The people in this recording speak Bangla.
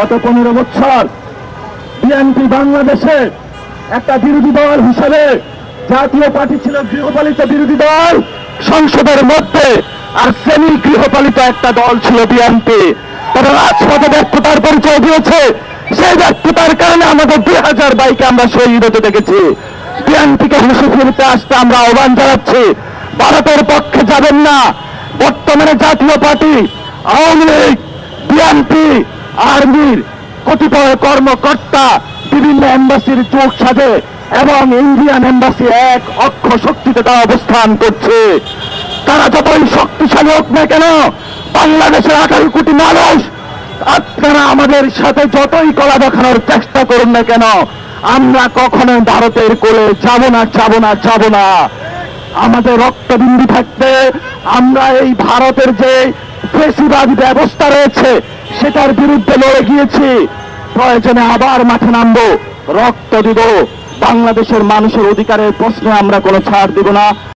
গত 15 বছর বিএনপি বাংলাদেশে একটা বিরোধী দল হিসেবে, জাতীয় পার্টি ছিল গৃহপালিত বিরোধী দল সংসদের মধ্যে, আর সেমি গৃহপালিত একটা দল ছিল বিএনপি। তারা রাজপথে ব্যর্থতার পরিচয় দিয়েছে। সেই ব্যর্থতার কারণে আমাদের 2000 বাইকে আমরা শহীদ হতে দেখেছি। বিএনপিকে হুঁশে ফিরতে আসতে আমরা আহ্বান জানাচ্ছি, ভারতের পক্ষে যাবেন না। বর্তমানে জাতীয় পার্টি, আওয়ামী লীগ, বিএনপি, আর্মির কতিপয় কর্মকর্তা বিভিন্ন এম্বাসির চোখ সাজে এবং ইন্ডিয়ান এম্বাসি এক অক্ষ শক্তিতে তারা অবস্থান করছে। তারা যতই শক্তিশালী হোক না কেন, বাংলাদেশের 18 কোটি মানুষ, আপনারা আমাদের সাথে যতই কলা দেখানোর চেষ্টা করুন না কেন, আমরা কখনো ভারতের কোলে যাব না, যাব না, যাব না। আমাদের রক্তবিন্দু থাকতে আমরা এই ভারতের যে ফেসিবাদী ব্যবস্থা রয়েছে সেটার বিরুদ্ধে লড়ে গিয়েছি। প্রয়োজনে আবার মাঠে নামবো, রক্ত দিব। বাংলাদেশের মানুষের অধিকারের প্রশ্নে আমরা কোনো ছাড় দিব না।